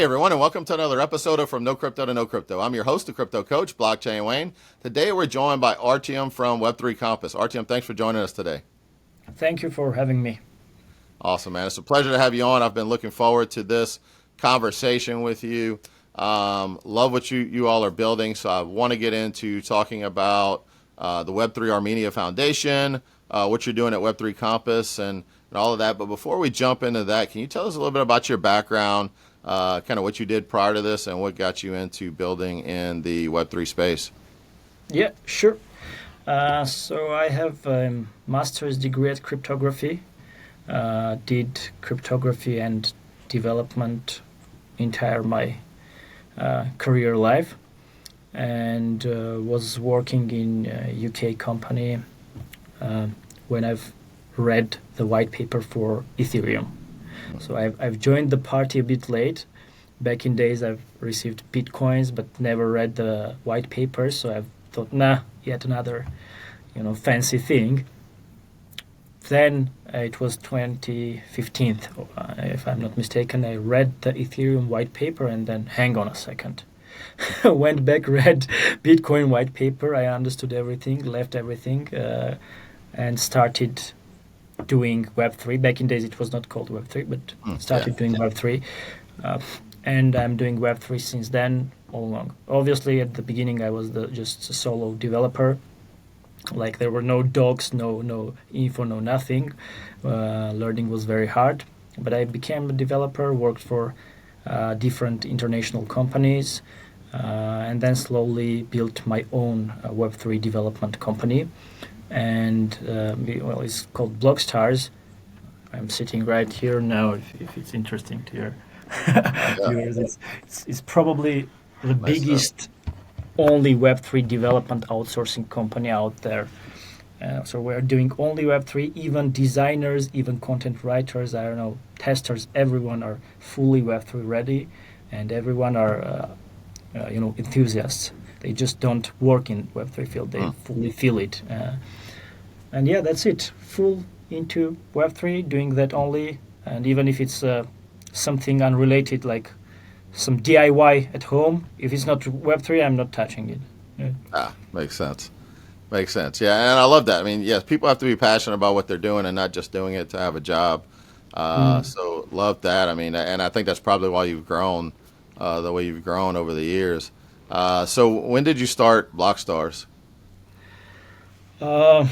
Hey everyone, and welcome to another episode of From No Crypto to No Crypto. I'm your host, the Crypto Coach, Blockchain Wayne. Today we're joined by Artyom from Web3 Compass. Artyom, thanks for joining us today. Thank you for having me. Awesome, man. It's a pleasure to have you on. I've been looking forward to this conversation with you. Love what you all are building. So I want to get into talking about the Web3 Armenia Foundation, what you're doing at Web3 Compass, and all of that. But before we jump into that, can you tell us a little bit about your background, kind of what you did prior to this, and what got you into building in the Web3 space? Yeah, sure. So I have a master's degree at cryptography. Did cryptography and development entire my career life, and was working in a UK company when I've read the white paper for Ethereum. So I've joined the party a bit late. Back in days, I've received Bitcoins, but never read the white papers. So I've thought, nah, yet another, fancy thing. Then it was 2015, if I'm not mistaken. I read the Ethereum white paper and then, hang on a second. Went back, read Bitcoin white paper. I understood everything, left everything, and started doing Web3. Back in days, it was not called Web3, but started doing Web3. And I'm doing Web3 since then, all along. Obviously, at the beginning, I was just a solo developer. Like, there were no docs, no info, no nothing. Learning was very hard. But I became a developer, worked for different international companies, and then slowly built my own Web3 development company. And it's called Blockstars. I'm sitting right here now. If it's interesting to your viewers, it's probably the Nice biggest only Web3 development outsourcing company out there. So we're doing only Web3. Even designers, even content writers, I don't know, testers, everyone are fully Web3 ready, and everyone are enthusiasts. They just don't work in Web3 field. They fully feel it. And yeah, that's it. Full into Web3, doing that only. And even if it's something unrelated, like some DIY at home, if it's not Web3, I'm not touching it. Yeah. Makes sense. Makes sense. Yeah, and I love that. I mean, yes, people have to be passionate about what they're doing and not just doing it to have a job. Mm. So love that. I mean, and I think that's probably why you've grown the way you've grown over the years. So when did you start Blockstars? Uh,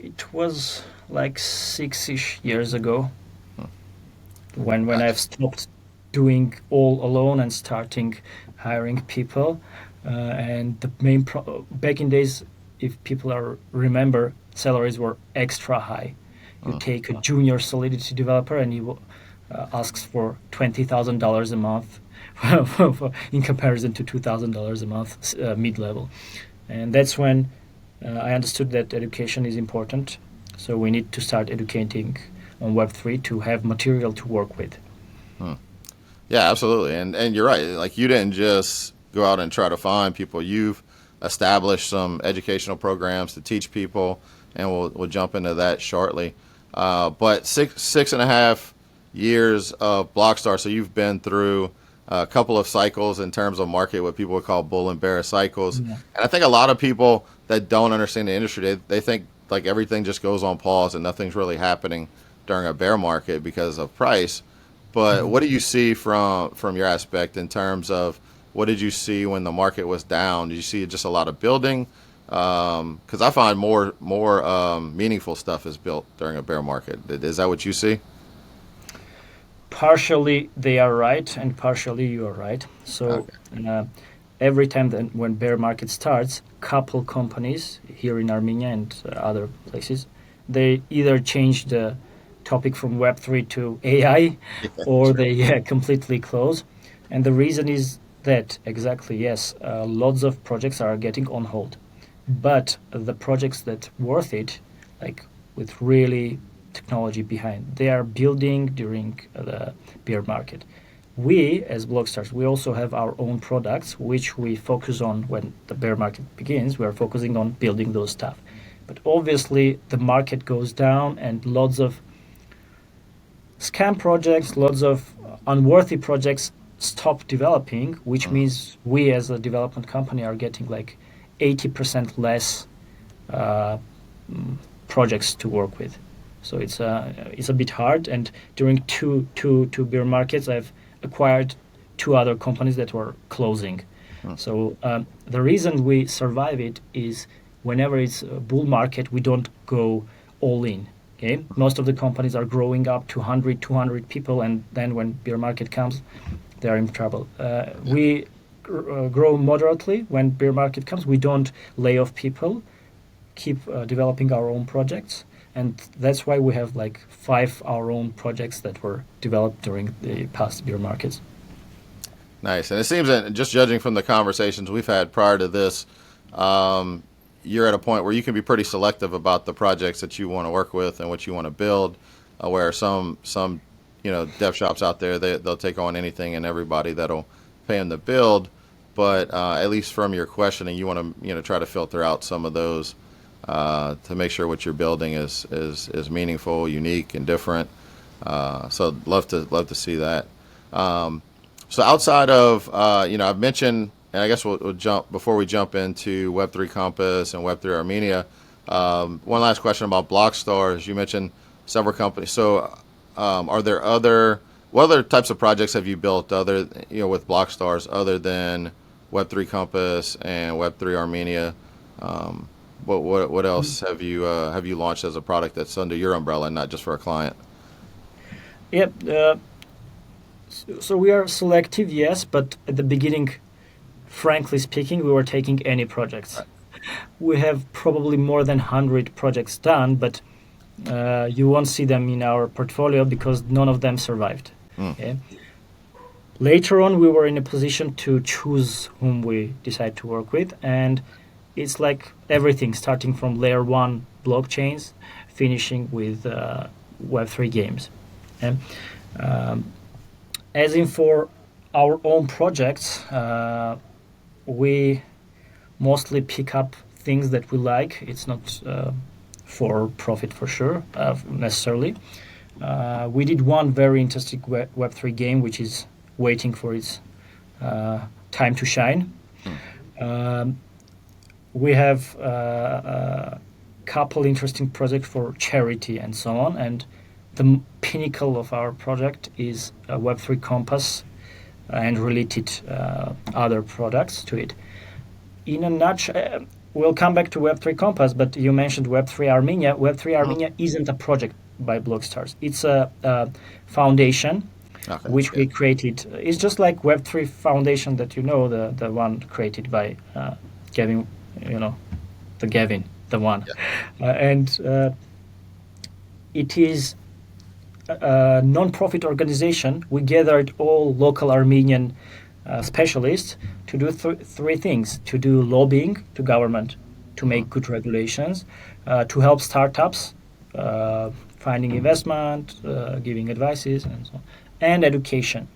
it was like 6-ish years ago when I've Gotcha. stopped doing all alone and starting hiring people. And the main back in days, if people are remember, salaries were extra high. You Mm, take a junior Solidity developer and he asks for $20,000 a month in comparison to $2,000 a month mid level, and that's when I understood that education is important. So we need to start educating on Web3 to have material to work with. mm. Yeah, absolutely. And you're right. Like, you didn't just go out and try to find people. You've established some educational programs to teach people, and we'll jump into that shortly. But six and a half years of Blockstar, so you've been through a couple of cycles in terms of market, what people would call bull and bear cycles. Yeah. And I think a lot of people that don't understand the industry, they think like everything just goes on pause and nothing's really happening during a bear market because of price. But what do you see from your aspect in terms of what did you see when the market was down? Did you see just a lot of building? Because I find more meaningful stuff is built during a bear market. Is that what you see? Partially they are right, and partially you are right. So Okay. uh, every time that when bear market starts, couple companies here in Armenia and other places, they either change the topic from Web3 to AI, Yeah, or true. they completely close. And the reason is that exactly, yes, lots of projects are getting on hold, but the projects that worth it, like with really technology behind, they are building during the bear market. We, as Blockstars, we also have our own products, which we focus on when the bear market begins. We are focusing on building those stuff. But obviously, the market goes down, and lots of scam projects, lots of unworthy projects stop developing, which means we as a development company are getting like 80% less projects to work with. So it's a bit hard. And during two bear markets, I've acquired two other companies that were closing. So the reason we survive it is whenever it's a bull market, we don't go all in. Okay, most of the companies are growing up to 100, 200 people, and then when bear market comes, they are in trouble. We grow moderately when bear market comes. We don't lay off people, keep developing our own projects, and that's why we have like 5 our own projects that were developed during the past bear markets. Nice. And it seems that just judging from the conversations we've had prior to this, you're at a point where you can be pretty selective about the projects that you want to work with and what you want to build, where some dev shops out there, they'll take on anything and everybody that'll pay them to build. But at least from your questioning, you want to try to filter out some of those to make sure what you're building is meaningful, unique, and different. So love to see that. So outside of I've mentioned, and I guess we'll jump before we jump into Web3 Compass and Web3 Armenia. One last question about Blockstars. You mentioned several companies. So are there what other types of projects have you built with Blockstars other than Web3 Compass and Web3 Armenia? What else have you launched as a product that's under your umbrella and not just for a client? Yep. So we are selective, yes, but at the beginning, frankly speaking, we were taking any projects. Right. We have probably more than 100 projects done, but you won't see them in our portfolio because none of them survived. Okay? Later on, we were in a position to choose whom we decide to work with, and it's like everything, starting from layer 1 blockchains, finishing with Web3 games. Okay? As in for our own projects, we mostly pick up things that we like. It's not for profit for sure, necessarily. We did one very interesting Web3 game, which is waiting for its time to shine. We have a couple interesting projects for charity and so on, and the pinnacle of our project is Web3 Compass and related other products to it. In a nutshell, we'll come back to Web3 Compass, but you mentioned Web3 Armenia. Web3 Armenia isn't a project by Blockstars. It's a foundation which we created. It's just like Web3 Foundation that the one created by Gavin, the Gavin, the one. And it is a non-profit organization. We gathered all local Armenian specialists to do three things: to do lobbying to government, to make good regulations, to help startups, finding investment, giving advices, and so on, and education.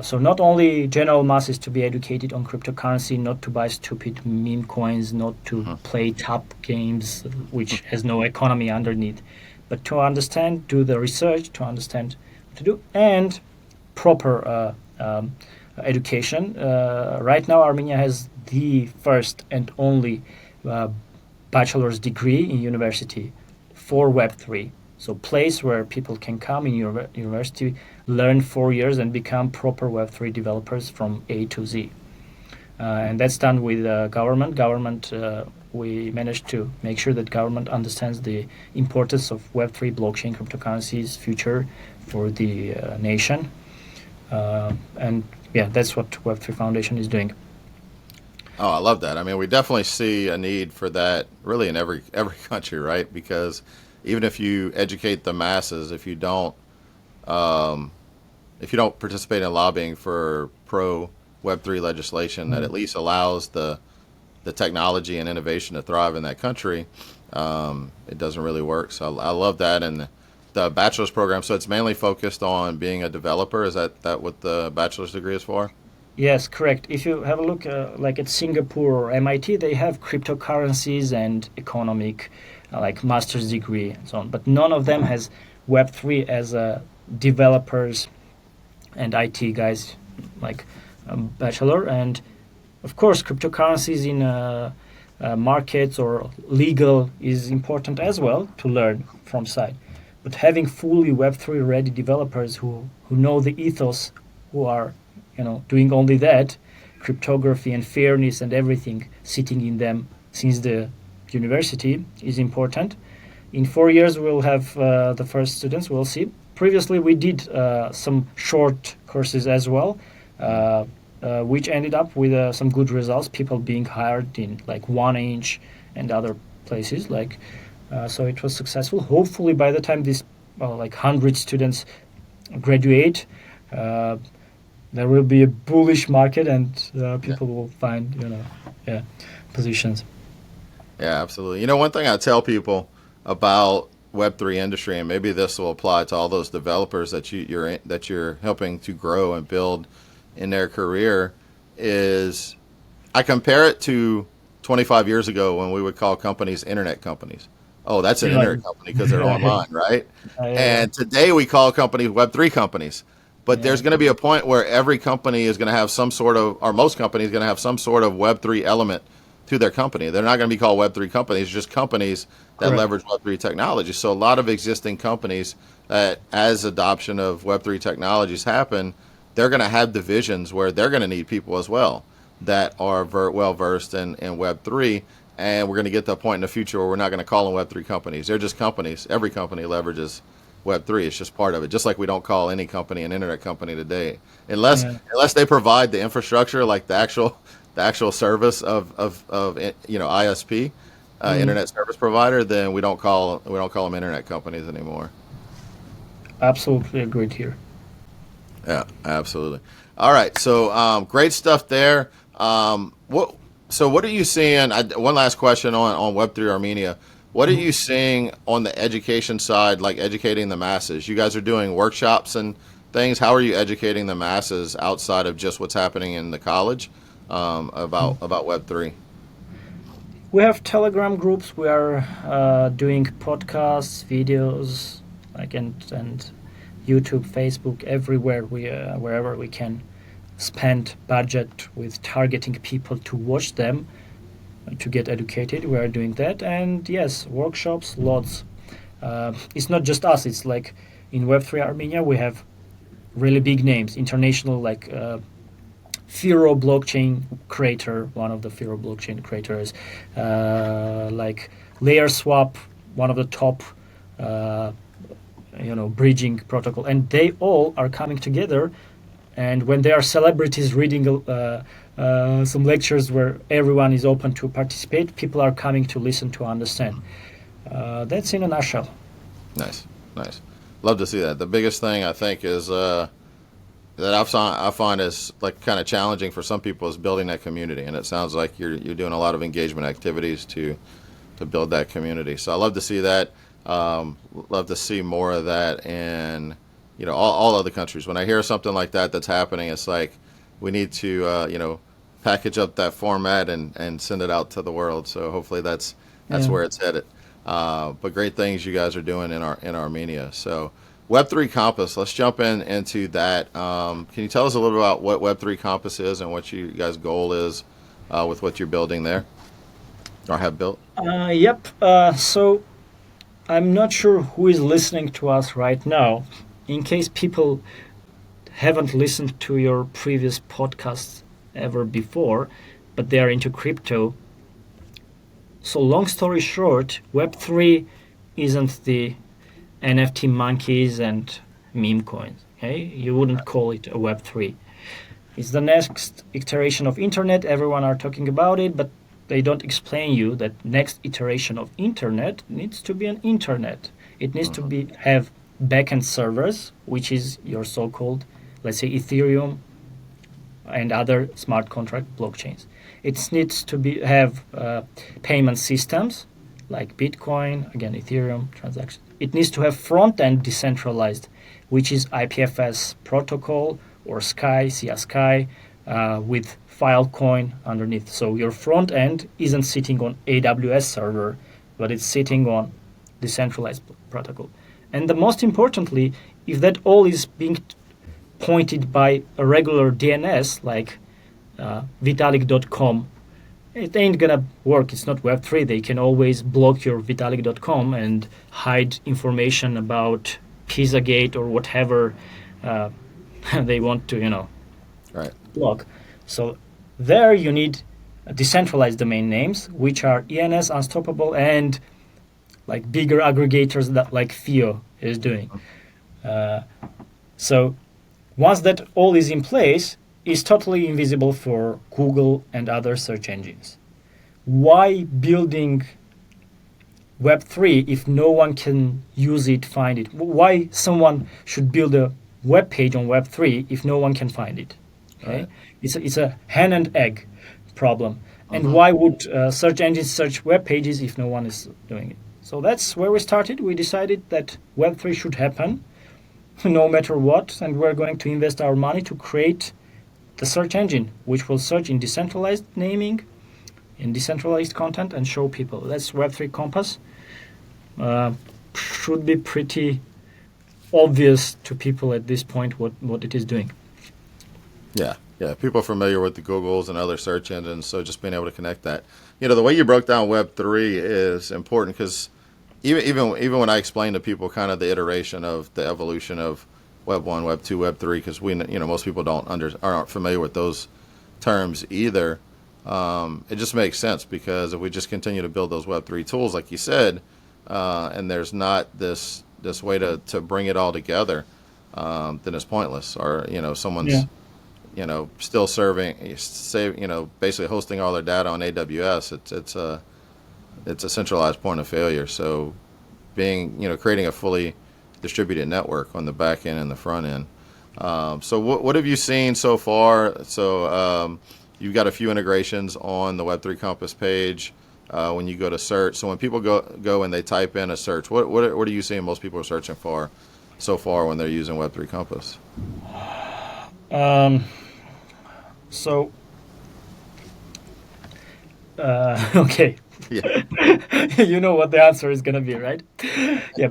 So not only general masses to be educated on cryptocurrency, not to buy stupid meme coins, not to play top games, which has no economy underneath, but to understand, do the research, to understand what to do, and proper education. Right now, Armenia has the first and only bachelor's degree in university for Web3. So place where people can come in university, learn 4 years, and become proper Web3 developers from A to Z. And that's done with government. We managed to make sure that government understands the importance of Web3 blockchain cryptocurrencies future for the nation. And that's what Web3 Foundation is doing. Oh, I love that. I mean, we definitely see a need for that really in every country, right? Because even if you educate the masses, if you don't participate in lobbying for pro Web3 legislation that at least allows the technology and innovation to thrive in that country, it doesn't really work. So I love that. And the bachelor's program, so it's mainly focused on being a developer. Is that what the bachelor's degree is for? Yes, correct. If you have a look like at Singapore or MIT, they have cryptocurrencies and economic like master's degree and so on. But none of them has Web3 as developers and IT guys like bachelor. And of course, cryptocurrencies in markets or legal is important as well to learn from side. But having fully Web3 ready developers who know the ethos, who are doing only that, cryptography and fairness and everything sitting in them since the university is important. In 4 years, we'll have the first students. We'll see. Previously, we did some short courses as well, which ended up with some good results. People being hired in like 1inch and other places. So it was successful. Hopefully, by the time these like 100 students graduate, there will be a bullish market and people will find positions. Yeah, absolutely. One thing I tell people about Web3 industry, and maybe this will apply to all those developers that you're helping to grow and build in their career, is I compare it to 25 years ago when we would call companies internet companies. Oh, that's an internet company because they're online, right? And today we call companies Web3 companies. But there's going to be a point where every company is going to have some sort of, or most companies going to have some sort of Web3 element to their company. They're not going to be called Web3 companies, just companies that leverage Web3 technology. So a lot of existing companies that, as adoption of Web3 technologies happen, they're going to have divisions where they're going to need people as well that are well versed in Web3. And we're going to get to a point in the future where we're not going to call them Web3 companies. They're just companies. Every company leverages Web3. It's just part of it. Just like we don't call any company an internet company today, unless they provide the infrastructure, like the actual service of ISP, internet service provider. Then we don't call them internet companies anymore. Absolutely agreed here. Yeah, absolutely. All right, so great stuff there. What are you seeing? One last question on Web3 Armenia. What are you seeing on the education side, like educating the masses? You guys are doing workshops and things. How are you educating the masses outside of just what's happening in the college about Web3? We have Telegram groups. We are doing podcasts, videos, and YouTube, Facebook, everywhere wherever we can spend budget with targeting people to watch them, to get educated. We are doing that. And yes, workshops, lots. It's not just us. It's like in Web3 Armenia, we have really big names, international, like Firo blockchain creator, one of the Firo blockchain creators, like Layer Swap, one of the top bridging protocol. And they all are coming together. And when there are celebrities reading some lectures where everyone is open to participate, people are coming to listen, to understand. That's in a nutshell. Nice. Love to see that. The biggest thing I think is that I find is like kind of challenging for some people is building that community, and it sounds like you're doing a lot of engagement activities to build that community. So I love to see that. Love to see more of that in all other countries. When I hear something like that that's happening, it's like we need to package up that format and send it out to the world. So hopefully that's where it's headed. But great things you guys are doing in Armenia. So Web3 Compass, let's jump into that. Can you tell us a little about what Web3 Compass is and what you guys' goal is with what you're building there or have built? Yep. So I'm not sure who is listening to us right now. In case people haven't listened to your previous podcasts ever before, but they are into crypto. So long story short, Web3 isn't the NFT monkeys and meme coins. Okay, you wouldn't call it a Web3. It's the next iteration of internet. Everyone are talking about it, but they don't explain you that next iteration of internet needs to be an internet. It needs to have backend servers, which is your so-called, let's say, Ethereum and other smart contract blockchains. It needs to have payment systems like Bitcoin, again, Ethereum transactions. It needs to have front-end decentralized, which is IPFS protocol or Sky with Filecoin underneath. So your front end isn't sitting on AWS server, but it's sitting on decentralized protocol. And the most importantly, if that all is being pointed by a regular DNS like vitalik.com, it ain't gonna work. It's not Web3. They can always block your vitalik.com and hide information about Pizzagate or whatever they want to, Right. block. So there you need decentralized domain names, which are ENS, Unstoppable, and like bigger aggregators that like Theo is doing. So once that all is in place, it's totally invisible for Google and other search engines. Why building Web3 if no one can use it, find it? Why someone should build a web page on Web3 if no one can find it? Okay, Right. it's a hen and egg problem. And why would search engines search web pages if no one is doing it? So that's where we started. We decided that Web3 should happen no matter what, and we're going to invest our money to create the search engine, which will search in decentralized naming, in decentralized content, and show people. That's Web3 Compass. Should be pretty obvious to people at this point what it is doing. Yeah. People are familiar with the Googles and other search engines, so just being able to connect that. The way you broke down Web3 is important because even when I explain to people kind of the iteration of the evolution of Web 1, Web 2, Web 3, because most people aren't familiar with those terms either. It just makes sense because if we just continue to build those Web 3 tools, like you said, and there's not this way to bring it all together, then it's pointless. Or someone's still basically hosting all their data on AWS. It's a centralized point of failure. So creating a fully distributed network on the back end and the front end. So what have you seen so far? So you've got a few integrations on the Web3 Compass page when you go to search. So when people go and they type in a search, what are you seeing most people are searching for so far when they're using Web3 Compass? Okay. Yeah. You know what the answer is going to be, right? Yeah.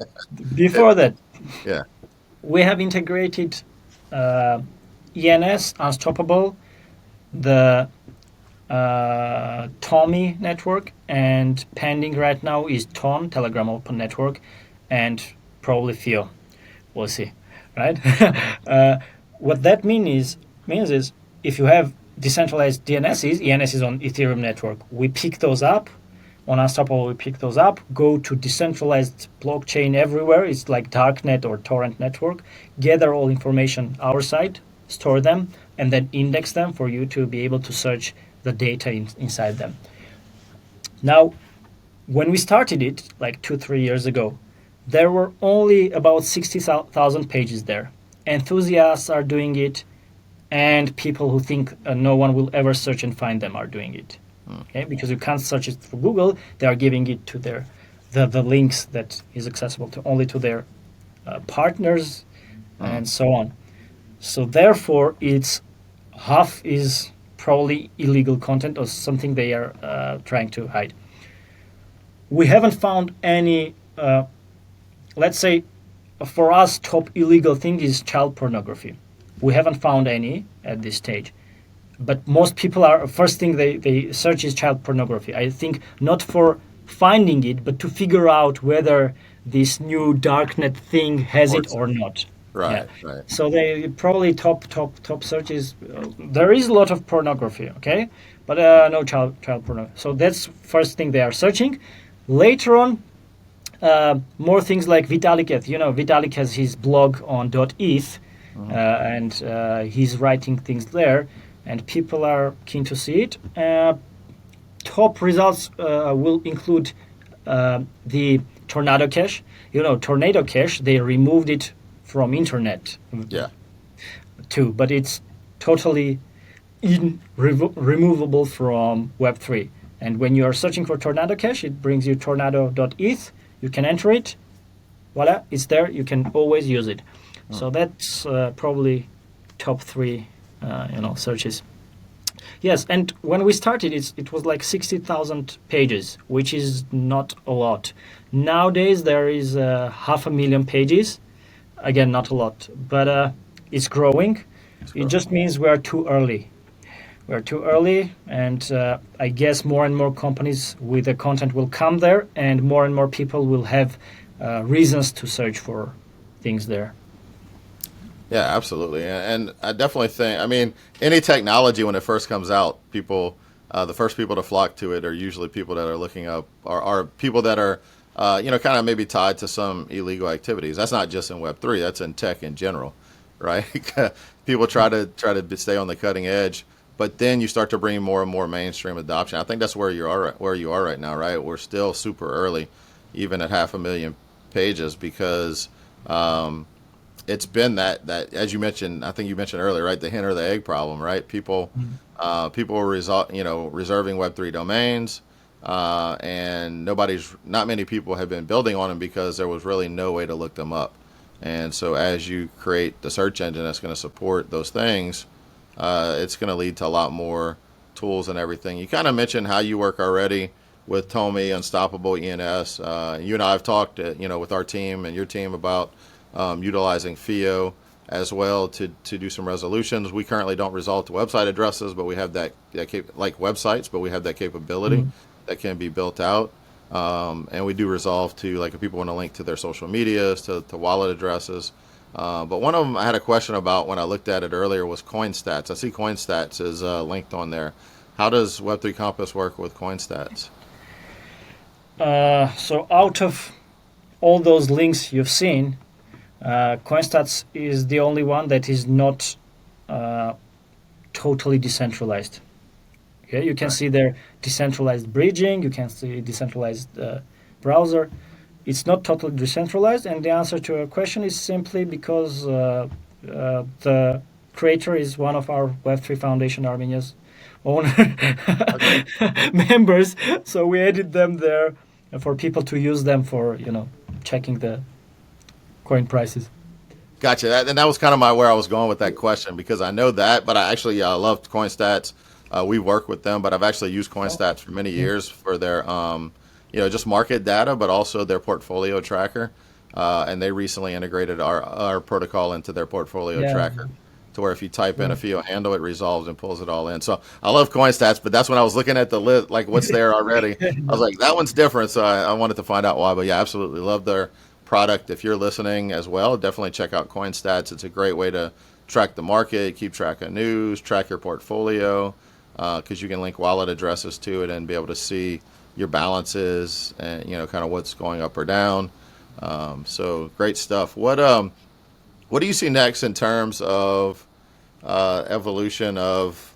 Before that, Yeah. we have integrated ENS, Unstoppable, the Tommy network, and pending right now is TON, Telegram Open Network, and probably Theo. We'll see, right? What that means is if you have decentralized DNSs, ENS is on Ethereum network, we pick those up. On Unstoppable, we pick those up, go to decentralized blockchain everywhere. It's like darknet or torrent network. Gather all information our side, store them, and then index them for you to be able to search the data inside them. Now, when we started it, like 2-3 years ago, there were only about 60,000 pages there. Enthusiasts are doing it, and people who think no one will ever search and find them are doing it. Okay, because you can't search it for Google, they are giving it to the links that is accessible only to their partners and so on. So therefore, it's half is probably illegal content or something they are trying to hide. We haven't found any. Let's say, for us, top illegal thing is child pornography. We haven't found any at this stage. But most people first thing they search is child pornography. I think not for finding it, but to figure out whether this new darknet thing has it or not. Right, Yeah. right. So they probably top searches. There is a lot of pornography, okay, but no child pornography. So that's first thing they are searching. Later on, more things like Vitalik. Vitalik has his blog on .eth, and he's writing things there. And people are keen to see it. Top results will include the Tornado Cache. Tornado Cache, they removed it from internet Yeah. too, but it's totally removable from Web3. And when you are searching for Tornado Cache, it brings you tornado.eth. You can enter it. Voila, it's there. You can always use it. So that's probably top 3 searches. Yes, and when we started, it was like 60,000 pages, which is not a lot. Nowadays, there is 500,000 pages. Again, not a lot. But It's growing. It's It growing. just means we are too early. We're too early, and I guess more and more companies with the content will come there, and more people will have reasons to search for things there. Yeah, absolutely. And I definitely think, I mean, any technology when it first comes out, people, the first people to flock to it are usually people that are looking up, are people that are, kind of maybe tied to some illegal activities. That's not just in Web3, that's in tech in general, right? People try to stay on the cutting edge, but then you start to bring more and more mainstream adoption. I think that's where you are right now, right? We're still super early, even at 500,000 pages, because it's been that as you mentioned, I think you mentioned earlier, right? The hen or the egg problem, right? People were reserving Web3 domains, and not many people have been building on them because there was really no way to look them up. And so as you create the search engine that's going to support those things, it's going to lead to a lot more tools and everything. You kind of mentioned how you work already with Tomy, Unstoppable, ENS. You and I have talked, with our team and your team about utilizing FIO as well to do some resolutions. We currently don't resolve to website addresses, but we have like websites, but we have that capability that can be built out. And we do resolve to, like, if people want to link to their social medias, to wallet addresses. But one of them I had a question about when I looked at it earlier was CoinStats. I see CoinStats is linked on there. How does Web3 Compass work with CoinStats? So out of all those links you've seen, CoinStats is the only one that is not totally decentralized. Okay, you can see their decentralized bridging, you can see decentralized browser. It's not totally decentralized, and the answer to your question is simply because the creator is one of our Web3 Foundation Armenia's owner members, so we added them there for people to use them for checking the coin prices. Gotcha. And that was kind of where I was going with that question, because I know that, but I actually loved CoinStats. We work with them, but I've actually used CoinStats for many years for their, just market data, but also their portfolio tracker. And they recently integrated our protocol into their portfolio tracker, to where if you type in a field handle, it resolves and pulls it all in. So I love CoinStats, but that's when I was looking at the list, like what's there already. I was like, that one's different. So I wanted to find out why. But yeah, absolutely love their product. If you're listening as well, definitely check out CoinStats. It's a great way to track the market, keep track of news, track your portfolio, because you can link wallet addresses to it and be able to see your balances and kind of what's going up or down. So great stuff. What do you see next in terms of evolution of,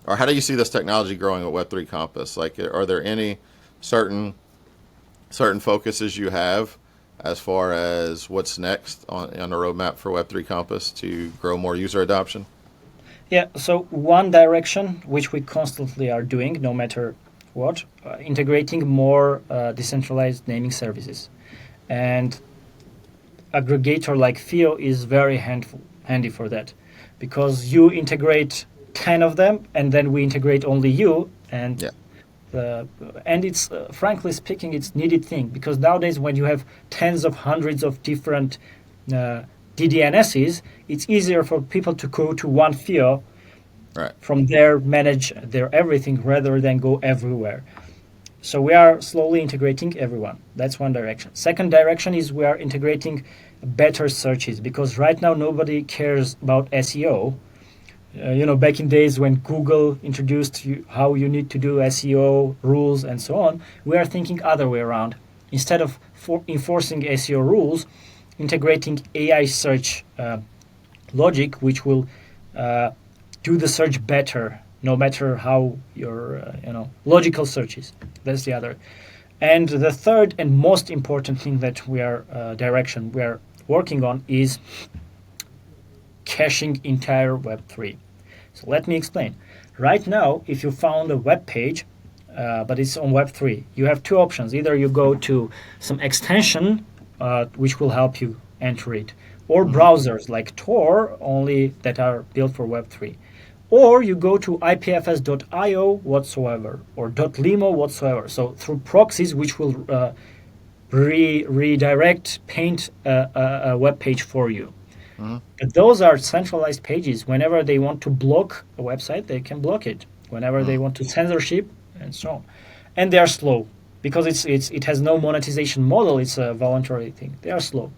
or how do you see this technology growing at Web3 Compass? Like, are there any certain focuses you have as far as what's next on the roadmap for Web3 Compass to grow more user adoption? Yeah, so one direction which we constantly are doing, no matter what, integrating more decentralized naming services. And aggregator like FIO is very handy for that, because you integrate 10 of them and then we integrate only you, and it's frankly speaking, it's needed thing, because nowadays when you have tens of hundreds of different DDNSs, it's easier for people to go to one FIO, from there manage their everything rather than go everywhere. So we are slowly integrating everyone. That's one direction. Second direction is we are integrating better searches, because right now nobody cares about SEO. Back in days when Google introduced how you need to do SEO rules and so on, we are thinking other way around. Instead of enforcing SEO rules, integrating AI search logic, which will do the search better, no matter how your logical searches. That's the other. And the third and most important thing that we are working on is caching entire Web3. So let me explain. Right now, if you found a web page, but it's on Web3, you have two options. Either you go to some extension, which will help you enter it, or browsers like Tor, only that are built for Web3. Or you go to ipfs.io whatsoever, or .limo whatsoever. So through proxies, which will redirect, paint a web page for you. But those are centralized pages. Whenever they want to block a website, they can block it. Whenever they want to censorship, and so on. And they are slow because it has no monetization model. It's a voluntary thing. They are slow.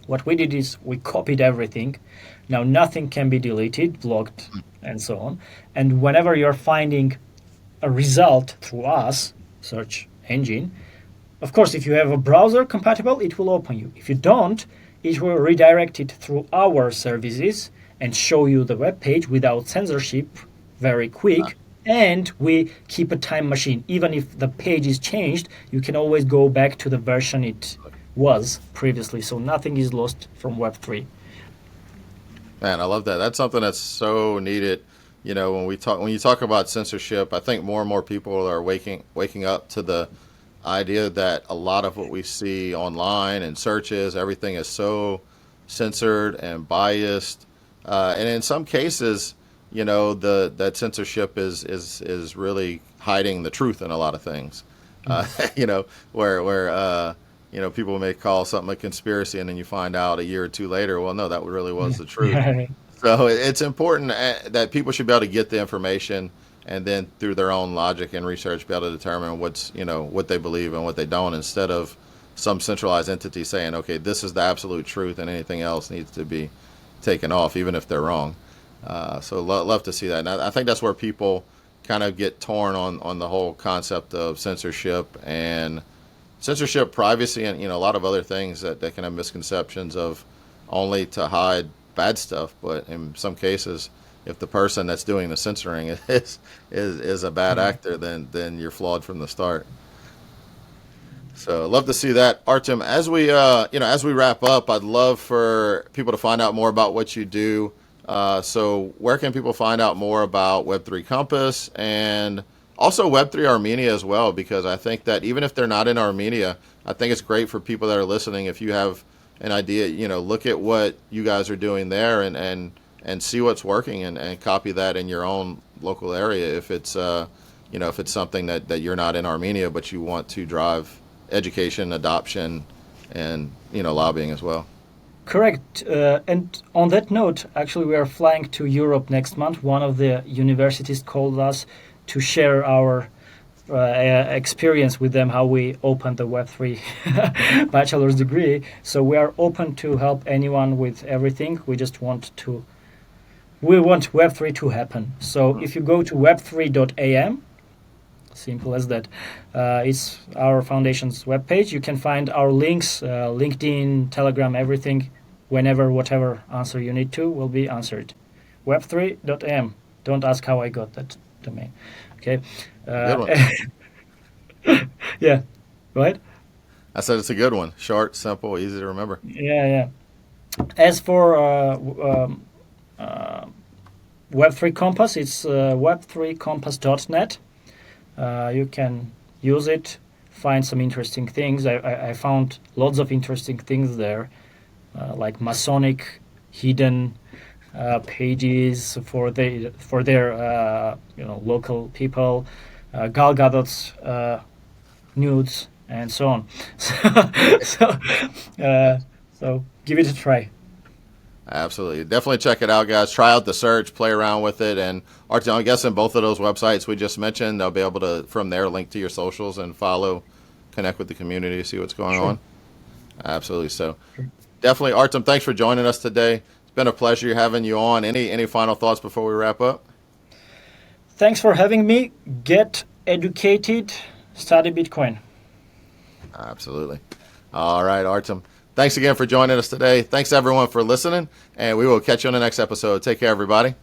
What we did is we copied everything. Now nothing can be deleted, blocked, and so on. And whenever you're finding a result through us, search engine, of course, if you have a browser compatible, it will open you. If you don't, it will redirect it through our services and show you the web page without censorship, very quick. And we keep a time machine. Even if the page is changed, you can always go back to the version it was previously. So nothing is lost from Web3. Man, I love that. That's something that's so needed. When you talk about censorship, I think more and more people are waking up to the idea that a lot of what we see online and searches, everything is so censored and biased, and in some cases, that censorship is really hiding the truth in a lot of things. Where people may call something a conspiracy, and then you find out a year or two later, well, no, that really was the truth. So it's important that people should be able to get the information, and then through their own logic and research, be able to determine what they believe and what they don't, instead of some centralized entity saying, okay, this is the absolute truth, and anything else needs to be taken off, even if they're wrong. So love to see that. And I think that's where people kind of get torn on the whole concept of censorship, privacy, and a lot of other things that can have misconceptions of only to hide bad stuff. But in some cases, if the person that's doing the censoring is a bad actor, then you're flawed from the start. So love to see that, Artyom. As we wrap up, I'd love for people to find out more about what you do. So where can people find out more about Web3 Compass and also Web3 Armenia as well? Because I think that even if they're not in Armenia, I think it's great for people that are listening. If you have an idea, look at what you guys are doing there and see what's working and copy that in your own local area. If it's if it's something that you're not in Armenia, but you want to drive education, adoption, and lobbying as well. Correct. And on that note, actually, we are flying to Europe next month. One of the universities called us to share our experience with them, how we opened the Web3 bachelor's degree. So we are open to help anyone with everything. We want Web3 to happen. So if you go to web3.am, simple as that, it's our foundation's webpage. You can find our links, LinkedIn, Telegram, everything. Whenever, whatever answer you need to will be answered. Web3.am. Don't ask how I got that domain. Okay. Good one. Yeah. Right? I said it's a good one. Short, simple, easy to remember. Yeah. As for Web3 Compass, it's web3compass.net. You can use it, find some interesting things. I found lots of interesting things there, like Masonic hidden pages for their local people, Gal Gadot's nudes, and so on. So give it a try. Absolutely. Definitely check it out, guys. Try out the search, play around with it. And Artyom, I guess in both of those websites we just mentioned, they'll be able to, from there, link to your socials and follow, connect with the community, see what's going on. Absolutely. So definitely, Artyom, thanks for joining us today. It's been a pleasure having you on. Any final thoughts before we wrap up? Thanks for having me. Get educated, study Bitcoin. Absolutely. All right, Artyom. Thanks again for joining us today. Thanks, everyone, for listening, and we will catch you on the next episode. Take care, everybody.